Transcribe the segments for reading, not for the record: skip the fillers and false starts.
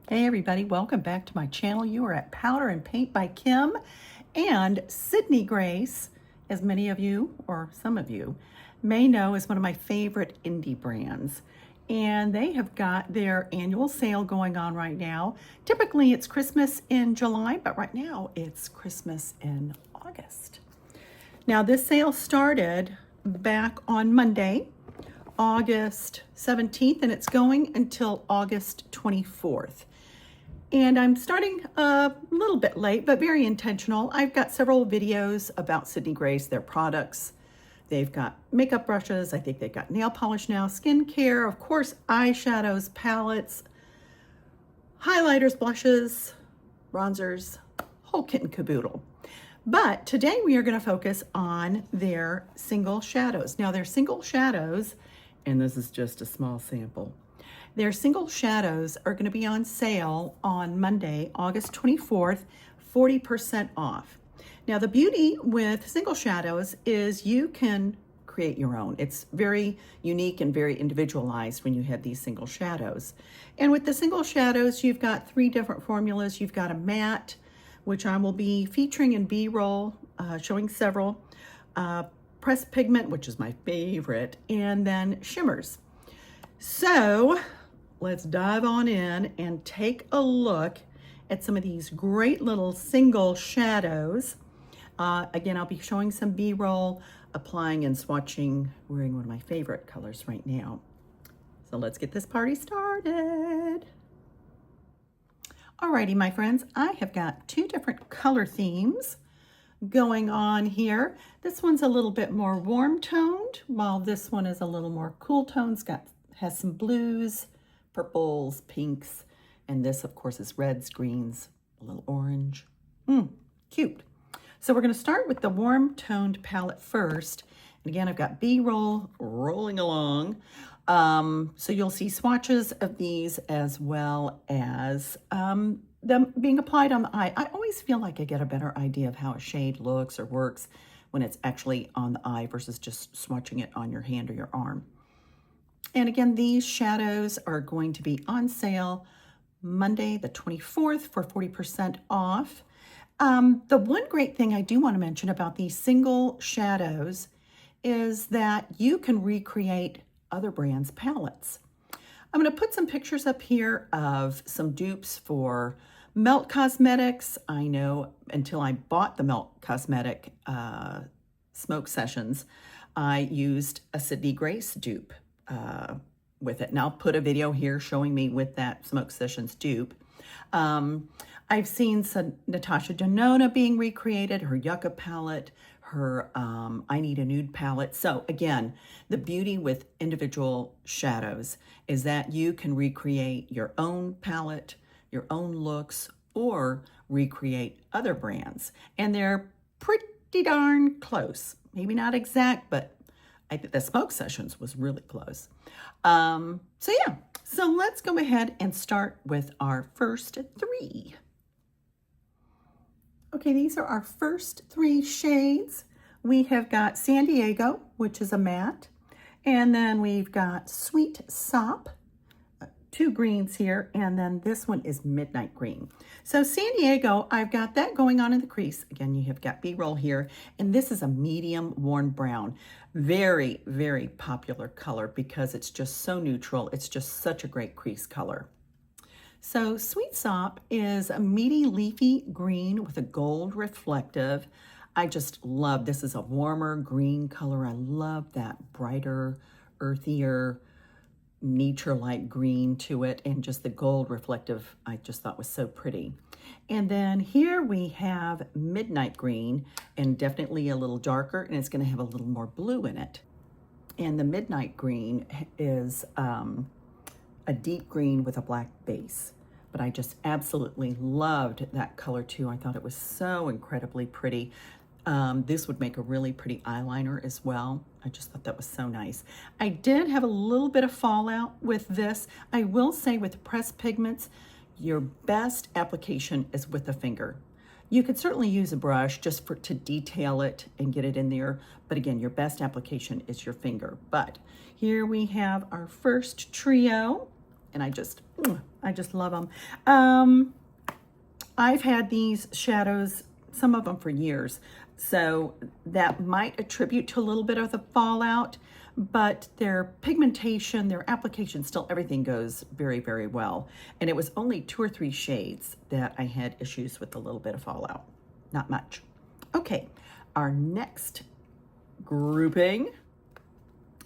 Hey everybody, welcome back to my channel. You are at Powder and Paint by Kim and Sydney Grace, as many of you, or some of you, may know is one of my favorite indie brands. And they have got their annual sale going on right now. Typically it's Christmas in July, but right now it's Christmas in August. Now this sale started back on Monday, August 17th, and it's going until August 24th. And I'm starting a little bit late, but very intentional. I've got several videos about Sydney Grace, their products. They've got makeup brushes. I think they've got nail polish now, skincare, of course, eyeshadows, palettes, highlighters, blushes, bronzers, whole kit and caboodle. But today we are going to focus on their single shadows. Now their single shadows, and this is just a small sample, their single shadows are going to be on sale on Monday, August 24th, 40% off. Now the beauty with single shadows is you can create your own. It's very unique and very individualized when you have these single shadows. And with the single shadows, you've got 3 different formulas. You've got a matte, which I will be featuring in B-roll, showing several, pressed pigment, which is my favorite, and then shimmers. So let's dive on in and take a look at some of these great little single shadows. Again, I'll be showing some B-roll, applying and swatching, wearing one of my favorite colors right now. So let's get this party started. Alrighty, my friends, I have got 2 different color themes going on here. This one's a little bit more warm toned, while this one is a little more cool toned. Has some blues, purples, pinks, and this, of course, is reds, greens, a little orange. Cute. So we're going to start with the warm toned palette first. And again, I've got B-roll rolling along. So you'll see swatches of these as well as them being applied on the eye. I always feel like I get a better idea of how a shade looks or works when it's actually on the eye versus just swatching it on your hand or your arm. And again, these shadows are going to be on sale Monday the 24th for 40% off. The one great thing I do want to mention about these single shadows is that you can recreate other brands' palettes. I'm going to put some pictures up here of some dupes for Melt Cosmetics. I know until I bought the Melt Cosmetic Smoke Sessions, I used a Sydney Grace dupe with it. And I'll put a video here showing me with that Smoke Sessions dupe. I've seen some Natasha Denona being recreated, her Yucca palette, her I Need a Nude palette. So again, the beauty with individual shadows is that you can recreate your own palette, your own looks, or recreate other brands. And they're pretty darn close. Maybe not exact, but I think the Smoke Sessions was really close. So let's go ahead and start with our first 3. Okay, these are our first 3 shades. We have got San Diego, which is a matte, and then we've got Sweet Sop, 2 greens here, and then this one is Midnight Green. So San Diego, I've got that going on in the crease. Again, you have got B-roll here, and this is a medium worn brown. Very, very popular color because it's just so neutral. It's just such a great crease color. So Sweet Sop is a meaty leafy green with a gold reflective. I just love, this is a warmer green color. I love that brighter, earthier, nature-like green to it, and just the gold reflective I just thought was so pretty. And then here we have Midnight Green, and definitely a little darker, and it's going to have a little more blue in it. And the Midnight Green is a deep green with a black base. But I just absolutely loved that color too. I thought it was so incredibly pretty. This would make a really pretty eyeliner as well. I just thought that was so nice. I did have a little bit of fallout with this. I will say with pressed pigments, your best application is with a finger. You could certainly use a brush just to detail it and get it in there. But again, your best application is your finger. But here we have our first trio. And I I just love them. I've had these shadows, some of them for years, so that might attribute to a little bit of the fallout, but their pigmentation, their application, still everything goes very, very well. And it was only 2 or 3 shades that I had issues with a little bit of fallout. Not much. Okay, our next grouping.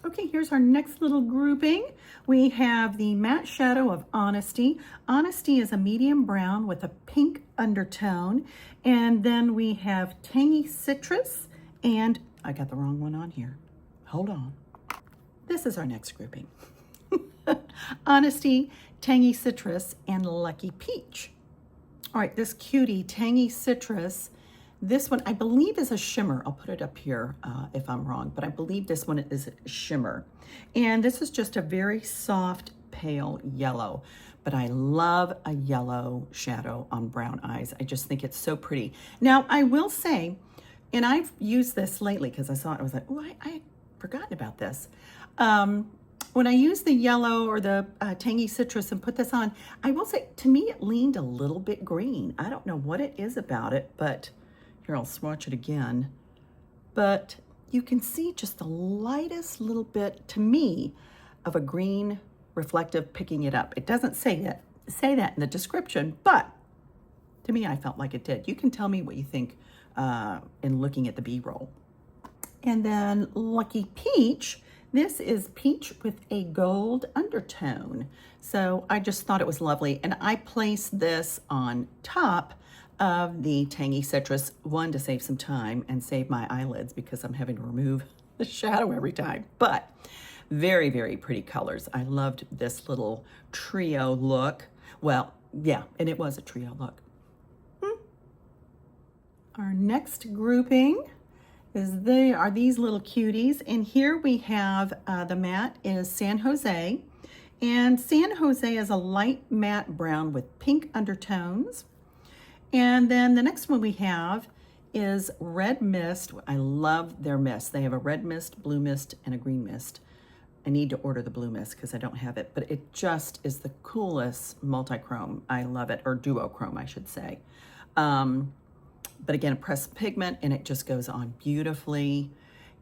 Okay, here's our next little grouping. We have the matte shadow of Honesty. Honesty is a medium brown with a pink undertone. And then we have Tangy Citrus, and I got the wrong one on here. Hold on. This is our next grouping. Honesty, Tangy Citrus, and Lucky Peach. All right, this cutie, Tangy Citrus, this one I believe is a shimmer. I'll put it up here if I'm wrong, but I believe this one is a shimmer. And this is just a very soft, pale yellow. But I love a yellow shadow on brown eyes. I just think it's so pretty. Now, I will say, and I've used this lately because I saw it, I was like, oh, I had forgotten about this. When I use the yellow or the Tangy Citrus and put this on, I will say, to me, it leaned a little bit green. I don't know what it is about it, but here, I'll swatch it again. But you can see just the lightest little bit, to me, of a green reflective picking it up. It doesn't say that in the description, but to me, I felt like it did. You can tell me what you think in looking at the B-roll. And then Lucky Peach, this is peach with a gold undertone. So I just thought it was lovely. And I placed this on top of the Tangy Citrus, one, to save some time and save my eyelids because I'm having to remove the shadow every time. But very, very pretty colors. I loved this little trio look. Well, yeah, and it was a trio look. Our next grouping is these little cuties. And here we have the matte is San Jose. And San Jose is a light matte brown with pink undertones. And then the next one we have is Red Mist. I love their mist. They have a red mist, blue mist, and a green mist. I need to order the blue mist because I don't have it, but it just is the coolest multi-chrome. I love it, or duochrome, I should say. But again, a pressed pigment, and it just goes on beautifully.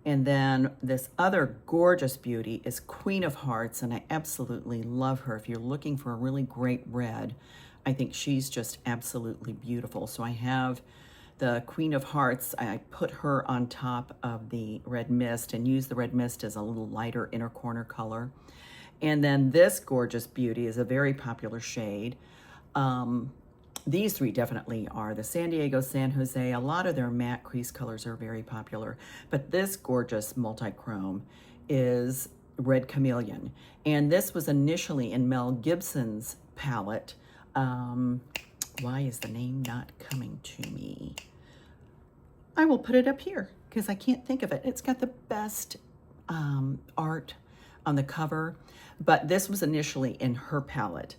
And then this other gorgeous beauty is Queen of Hearts, and I absolutely love her. If you're looking for a really great red, I think she's just absolutely beautiful. So I have the Queen of Hearts. I put her on top of the red mist and use the red mist as a little lighter inner corner color. And then this gorgeous beauty is a very popular shade. These 3 definitely are the San Diego, San Jose. A lot of their matte crease colors are very popular, but this gorgeous multi-chrome is Red Chameleon. And this was initially in Mel Gibson's palette. Why is the name not coming to me? I will put it up here because I can't think of it. It's got the best art on the cover, but this was initially in her palette.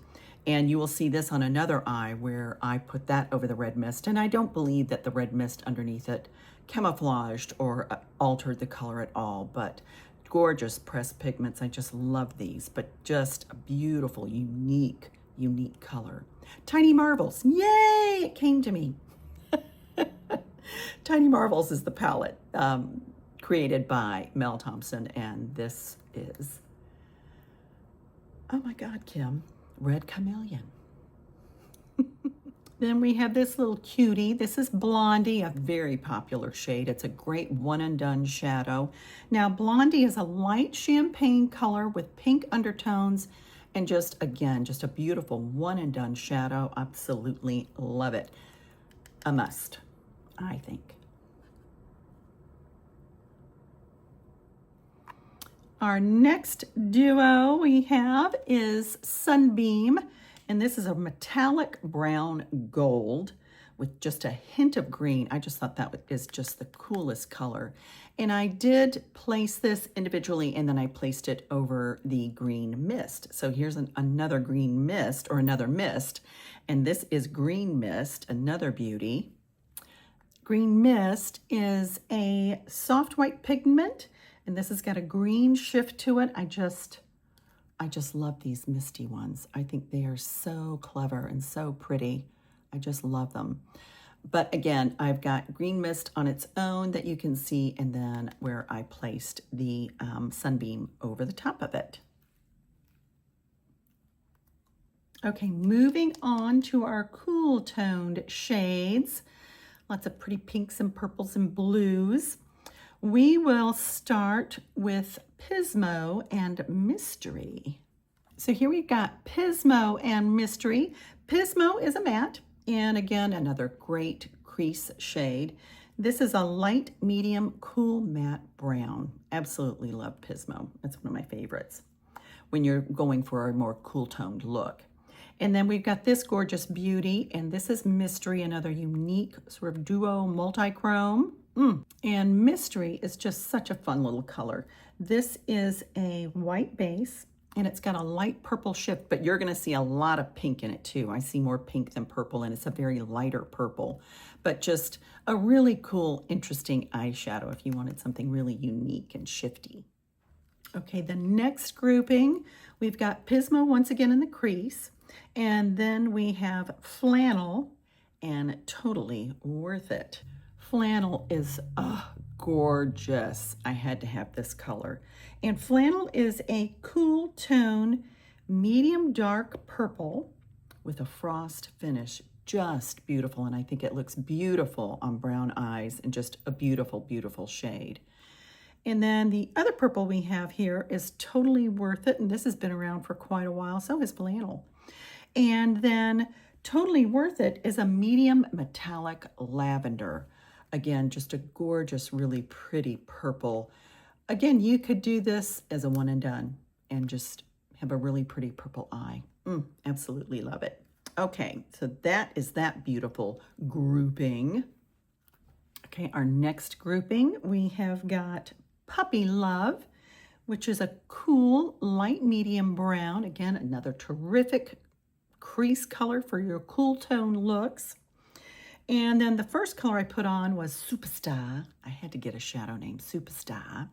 And you will see this on another eye where I put that over the red mist. And I don't believe that the red mist underneath it camouflaged or altered the color at all, but gorgeous pressed pigments. I just love these, but just a beautiful, unique color. Tiny Marvels, yay, it came to me. Tiny Marvels is the palette created by Mel Thompson, and this is, oh my God, Kim, Red Chameleon. Then we have this little cutie. This is Blondie, a very popular shade. It's a great one and done shadow. Now, Blondie is a light champagne color with pink undertones and just, again, just a beautiful one and done shadow. Absolutely love it. A must, I think. Our next duo we have is Sunbeam, and this is a metallic brown gold with just a hint of green. I just thought that is just the coolest color. And I did place this individually, and then I placed it over the green mist. So here's another green mist, or another mist, and this is Green Mist, another beauty. Green Mist is a soft white pigment, and this has got a green shift to it. I just I just love these misty ones. I think they are so clever and so pretty. I just love them. But again, I've got green mist on its own that you can see, and then where I placed the sunbeam over the top of it. Okay, moving on to our cool toned shades. Lots of pretty pinks and purples and blues. We will start with Pismo and Mystery. So here we've got Pismo and Mystery. Pismo is a matte, and again, another great crease shade. This is a light, medium, cool matte brown. Absolutely love Pismo. That's one of my favorites when you're going for a more cool toned look. And then we've got this gorgeous beauty, and this is Mystery, another unique sort of duo multi-chrome. And Mystery is just such a fun little color. This is a white base, and it's got a light purple shift, but you're gonna see a lot of pink in it too. I see more pink than purple, and it's a very lighter purple, but just a really cool, interesting eyeshadow if you wanted something really unique and shifty. Okay, the next grouping, we've got Pismo once again in the crease, and then we have Flannel and Totally Worth It. Flannel is gorgeous. I had to have this color. And Flannel is a cool tone, medium dark purple with a frost finish. Just beautiful, and I think it looks beautiful on brown eyes, and just a beautiful, beautiful shade. And then the other purple we have here is Totally Worth It, and this has been around for quite a while, so has Flannel. And then Totally Worth It is a medium metallic lavender. Again, just a gorgeous, really pretty purple. Again, you could do this as a one and done and just have a really pretty purple eye. Absolutely love it. Okay, so that is that beautiful grouping. Okay, our next grouping, we have got Puppy Love, which is a cool light medium brown. Again, another terrific crease color for your cool tone looks. And then the first color I put on was Superstar. I had to get a shadow name, Superstar.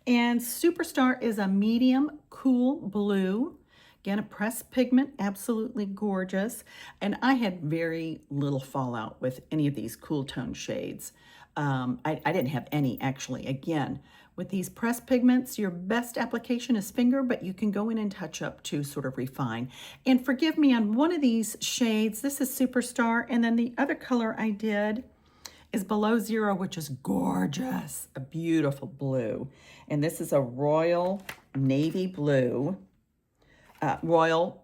And Superstar is a medium cool blue. Again, a pressed pigment, absolutely gorgeous. And I had very little fallout with any of these cool tone shades. I didn't have any, actually. Again, with these pressed pigments, your best application is finger, but you can go in and touch up to sort of refine. And forgive me, on one of these shades, this is Superstar, and then the other color I did is Below Zero, which is gorgeous, a beautiful blue. And this is a royal navy blue, royal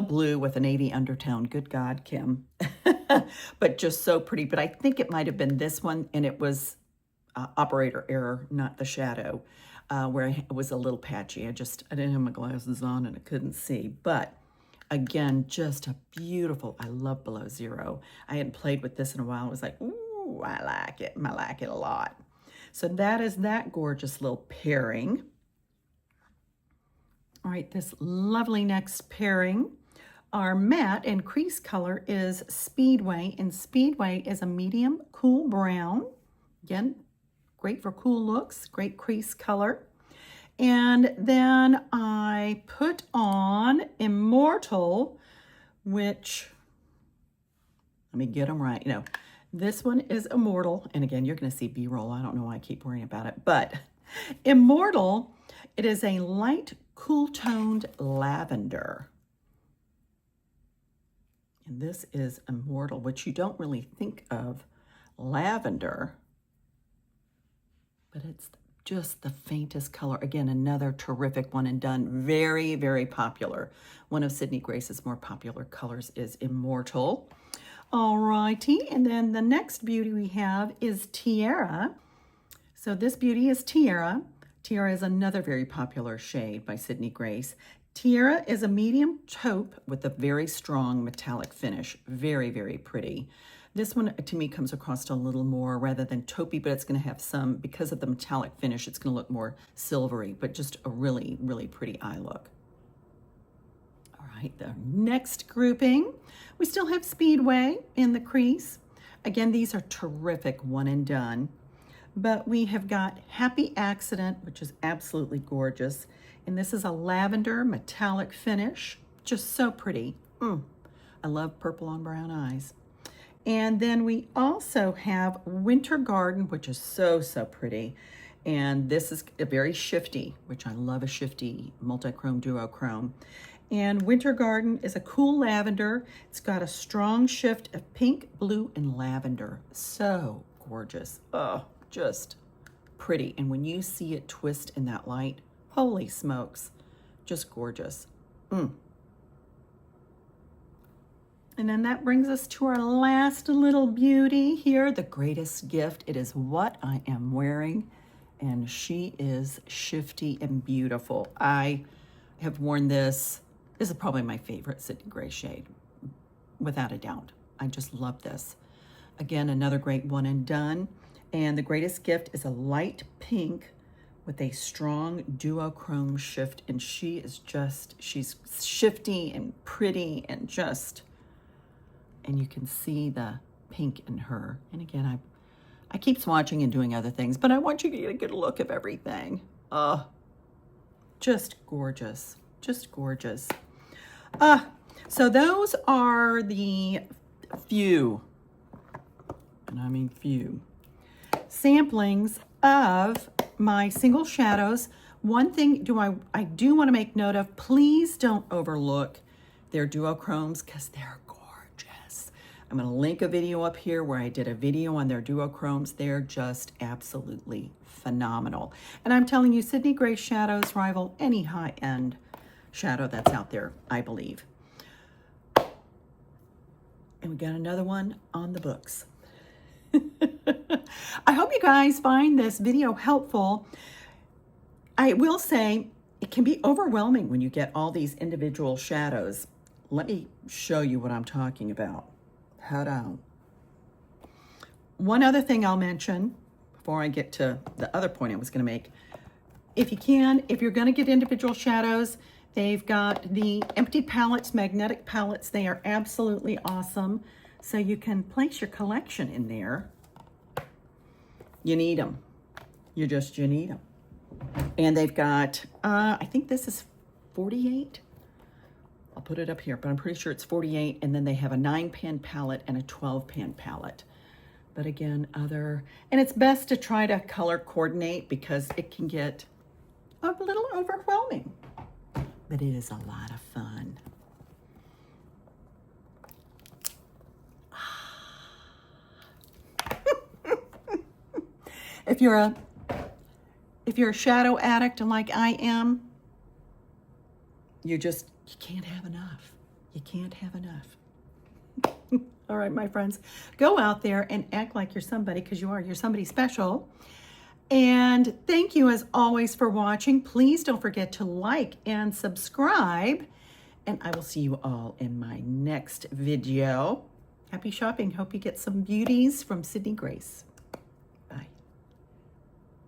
blue with a navy undertone. Good God, Kim. But just so pretty. But I think it might have been this one, and it was operator error, not the shadow, where it was a little patchy. I didn't have my glasses on and I couldn't see. But again, just a beautiful, I love Below Zero. I hadn't played with this in a while. It was like, ooh, I like it. I like it a lot. So that is that gorgeous little pairing. All right, this lovely next pairing. Our matte and crease color is Speedway, and Speedway is a medium cool brown. Again, great for cool looks, great crease color. And then I put on Immortal, which, let me get them right. This one is Immortal. And again, you're going to see B-roll. I don't know why I keep worrying about it. But Immortal, it is a light, cool-toned lavender. And this is Immortal, which you don't really think of lavender, but it's just the faintest color. Again, another terrific one and done. Very, very popular. One of Sydney Grace's more popular colors is Immortal. All righty, and then the next beauty we have is Tiara. So this beauty is Tiara. Tiara is another very popular shade by Sydney Grace. Tiara is a medium taupe with a very strong metallic finish. Very, very pretty. This one, to me, comes across a little more rather than taupey, but it's going to have some, because of the metallic finish, it's going to look more silvery, but just a really, really pretty eye look. All right, the next grouping, we still have Speedway in the crease. Again, these are terrific one and done, but we have got Happy Accident, which is absolutely gorgeous, And this is a lavender metallic finish. Just so pretty. I love purple on brown eyes. And then we also have Winter Garden, which is so, so pretty. And this is a very shifty, which I love a shifty multi-chrome duochrome. And Winter Garden is a cool lavender. It's got a strong shift of pink, blue, and lavender. So gorgeous. Oh, just pretty. And when you see it twist in that light, holy smokes, just gorgeous. And then that brings us to our last little beauty here, the greatest gift. It is what I am wearing, and she is shifty and beautiful. I have worn this. This is probably my favorite Sydney Gray shade, without a doubt. I just love this. Again, another great one and done. And the greatest gift is a light pink with a strong duochrome shift, and she's shifty and pretty and just, and you can see the pink in her. And again, I keep swatching and doing other things, but I want you to get a good look of everything. Just gorgeous, just gorgeous. So those are the few, and I mean few, samplings of my single shadows. One thing I do want to make note of, please don't overlook their duochromes because they're gorgeous. I'm going to link a video up here where I did a video on their duochromes. They're just absolutely phenomenal. And I'm telling you, Sydney Gray shadows rival any high-end shadow that's out there, I believe. And we got another one on the books. I hope you guys find this video helpful. I will say it can be overwhelming when you get all these individual shadows. Let me show you what I'm talking about. Hold on. One other thing I'll mention before I get to the other point I was going to make. If you're going to get individual shadows, they've got the empty palettes, magnetic palettes. They are absolutely awesome. So you can place your collection in there. You need them. You need them. And they've got, I think this is 48. I'll put it up here, but I'm pretty sure it's 48. And then they have a 9-pan palette and a 12-pan palette. But again, and it's best to try to color coordinate because it can get a little overwhelming. But it is a lot of fun. If you're a shadow addict like I am, you can't have enough. You can't have enough. All right, my friends, go out there and act like you're somebody, because you're somebody special. And thank you as always for watching. Please don't forget to like and subscribe. And I will see you all in my next video. Happy shopping. Hope you get some beauties from Sydney Grace.